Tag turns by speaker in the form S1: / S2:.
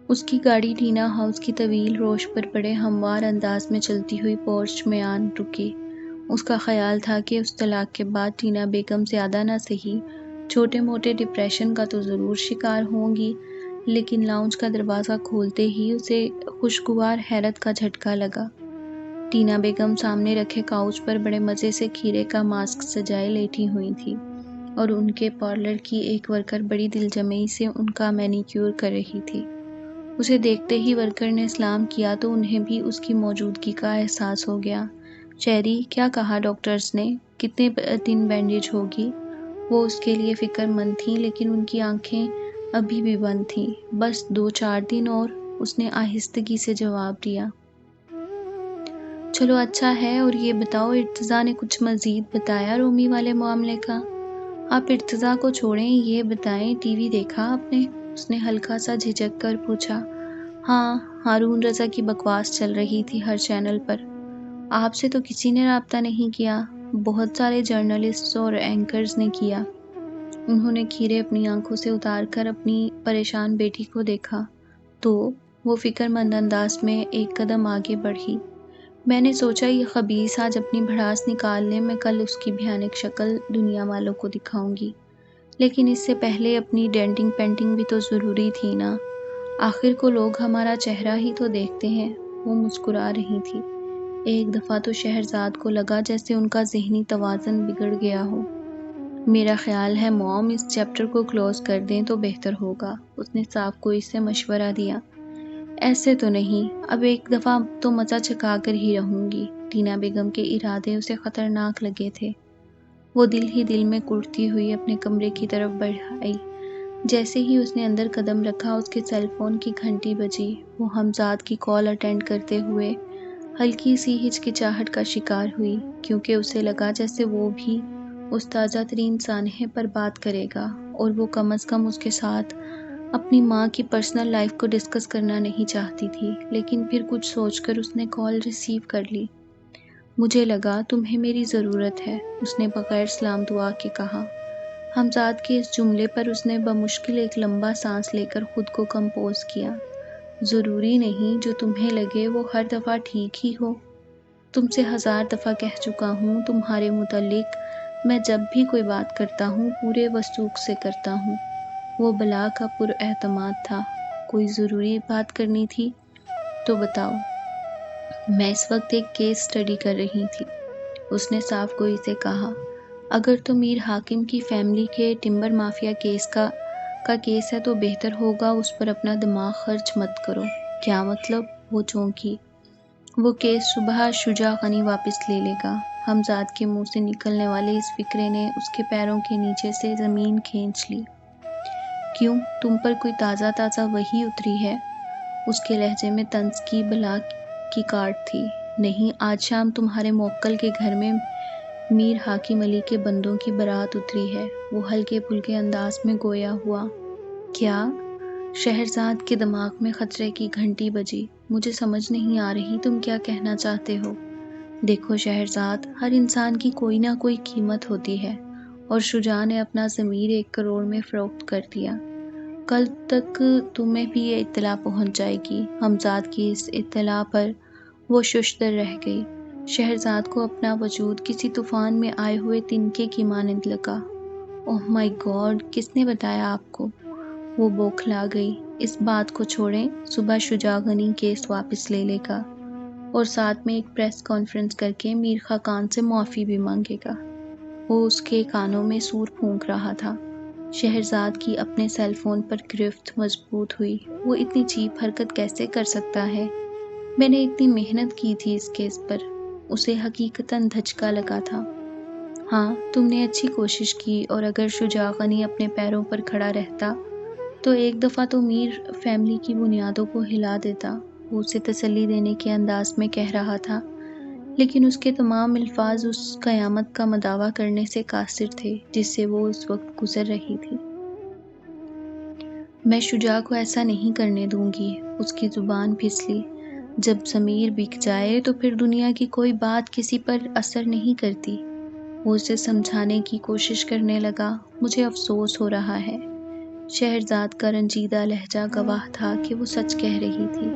S1: اس کی گاڑی Tina house کی طویل روش پر بڑے ہموار انداز میں چلتی ہوئی پورچ میں آن رکی۔ اس کا خیال تھا کہ اس طلاق کے بعد ٹینا بیگم زیادہ نہ سہی چھوٹے موٹے ڈپریشن کا تو ضرور شکار ہوں گی، لیکن لاؤنج کا دروازہ کھولتے ہی اسے خوشگوار حیرت کا جھٹکا لگا۔ ٹینا بیگم سامنے رکھے کاؤچ پر بڑے مزے سے کھیرے کا ماسک سجائے لیٹی ہوئی تھی اور ان کے پارلر کی ایک ورکر بڑی دلجمعی سے ان کا مینیکیور کر رہی تھی۔ اسے دیکھتے ہی ورکر نے سلام کیا تو انہیں بھی اس کی موجودگی کا احساس ہو گیا۔ شیری، کیا کہا ڈاکٹرز نے؟ کتنے دن بینڈیج ہوگی؟ وہ اس کے لیے فکر مند تھیں، لیکن ان کی آنکھیں ابھی بھی بند تھیں۔ بس 2-4 دن اور، اس نے آہستگی سے جواب دیا۔ چلو اچھا ہے، اور یہ بتاؤ ارتضیٰ نے کچھ مزید بتایا رومی والے معاملے کا؟ آپ ارتضیٰ کو چھوڑیں، یہ بتائیں ٹی وی دیکھا آپ نے؟ اس نے ہلکا سا جھجک کر پوچھا۔ ہاں، ہارون رضا کی بکواس چل رہی تھی ہر چینل پر۔ آپ سے تو کسی نے رابطہ نہیں کیا؟ بہت سارے جرنلسٹس اور اینکرز نے کیا۔ انہوں نے کھیرے اپنی آنکھوں سے اتار کر اپنی پریشان بیٹی کو دیکھا تو وہ فکر مند انداز میں ایک قدم آگے بڑھی۔ میں نے سوچا یہ خبیث آج اپنی بھڑاس نکال لے، میں کل اس کی بھیانک شکل دنیا والوں کو دکھاؤں گی۔ لیکن اس سے پہلے اپنی ڈینٹنگ پینٹنگ بھی تو ضروری تھی نا، آخر کو لوگ ہمارا چہرہ ہی تو دیکھتے ہیں۔ وہ مسکرا رہی تھی۔ ایک دفعہ تو شہرزاد کو لگا جیسے ان کا ذہنی توازن بگڑ گیا ہو۔ میرا خیال ہے موم، اس چیپٹر کو کلوز کر دیں تو بہتر ہوگا، اس نے صاف گوئی سے مشورہ دیا۔ ایسے تو نہیں، اب ایک دفعہ تو مزہ چکھا کر ہی رہوں گی۔ ٹینا بیگم کے ارادے اسے خطرناک لگے تھے۔ وہ دل ہی دل میں کڑتی ہوئی اپنے کمرے کی طرف بڑھ آئی۔ جیسے ہی اس نے اندر قدم رکھا اس کے سیل فون کی گھنٹی بجی۔ وہ حمزاد کی کال اٹینڈ کرتے ہوئے ہلکی سی ہچکچاہٹ کا شکار ہوئی، کیونکہ اسے لگا جیسے وہ بھی اس تازہ ترین سانحے پر بات کرے گا، اور وہ کم از کم اس کے ساتھ اپنی ماں کی پرسنل لائف کو ڈسکس کرنا نہیں چاہتی تھی۔ لیکن پھر کچھ سوچ کر اس نے کال ریسیو کر لی۔ مجھے لگا تمہیں میری ضرورت ہے، اس نے بغیر سلام دعا کے کہا۔ حمزاد کے اس جملے پر اس نے بمشکل ایک لمبا سانس لے کر خود کو کمپوز کیا۔ ضروری نہیں جو تمہیں لگے وہ ہر دفعہ ٹھیک ہی ہو۔ تم سے 1000 دفعہ کہہ چکا ہوں تمہارے متعلق، میں جب بھی کوئی بات کرتا ہوں پورے وثوق سے کرتا ہوں۔ وہ بلا کا پر اعتماد تھا۔ کوئی ضروری بات کرنی تھی تو بتاؤ۔ میں اس وقت ایک کیس سٹڈی کر رہی تھی، اس نے صاف گوئی سے کہا۔ اگر تو میر حاکم کی فیملی کے ٹمبر مافیا کیس کا کیس ہے تو بہتر ہوگا اس پر اپنا دماغ خرچ مت کرو۔ کیا مطلب؟ وہ چونکی۔ وہ کیس صبح شجاع غنی واپس لے لے گا۔ حمزاد کے منہ سے نکلنے والے اس فقرے نے اس کے پیروں کے نیچے سے زمین کھینچ لی۔ کیوں؟ تم پر کوئی تازہ وحی اتری ہے؟ اس کے لہجے میں طنز کی بلا کی کاٹ تھی۔ نہیں، آج شام تمہارے موکل کے گھر میں میر حاکم علی کے بندوں کی بارات اتری ہے۔ وہ ہلکے پھلکے انداز میں گویا ہوا۔ کیا؟ شہرزاد کے دماغ میں خطرے کی گھنٹی بجی۔ مجھے سمجھ نہیں آ رہی تم کیا کہنا چاہتے ہو۔ دیکھو شہرزاد، ہر انسان کی کوئی نہ کوئی قیمت ہوتی ہے، اور شجاع نے اپنا ضمیر 1 کروڑ میں فروخت کر دیا۔ کل تک تمہیں بھی یہ اطلاع پہنچ جائے گی۔ حمزاد کی اس اطلاع پر وہ ششدر رہ گئی۔ شہرزاد کو اپنا وجود کسی طوفان میں آئے ہوئے تنکے کی مانند لگا۔ اوہ مائی گاڈ، کس نے بتایا آپ کو؟ وہ بوکھلا گئی۔ اس بات کو چھوڑیں، صبح شجاع غنی کیس واپس لے لے گا، اور ساتھ میں ایک پریس کانفرنس کر کے میر خاقان سے معافی بھی مانگے گا۔ وہ اس کے کانوں میں سور پھونک رہا تھا۔ شہرزاد کی اپنے سیل فون پر گرفت مضبوط ہوئی۔ وہ اتنی چیپ حرکت کیسے کر سکتا ہے؟ میں نے اتنی محنت کی تھی اس کیس پر۔ اسے حقیقتاً دھچکا لگا تھا۔ ہاں، تم نے اچھی کوشش کی، اور اگر شجاع غنی اپنے پیروں پر کھڑا رہتا تو ایک دفعہ تو میر فیملی کی بنیادوں کو ہلا دیتا، وہ اسے تسلی دینے کے انداز میں کہہ رہا تھا، لیکن اس کے تمام الفاظ اس قیامت کا مداوا کرنے سے قاصر تھے جس سے وہ اس وقت گزر رہی تھی۔ میں شجاع کو ایسا نہیں کرنے دوں گی، اس کی زبان پھسلی۔ جب ضمیر بک جائے تو پھر دنیا کی کوئی بات کسی پر اثر نہیں کرتی۔ وہ اسے سمجھانے کی کوشش کرنے لگا۔ مجھے افسوس ہو رہا ہے، شہرزاد کا رنجیدہ لہجہ گواہ تھا کہ وہ سچ کہہ رہی تھی۔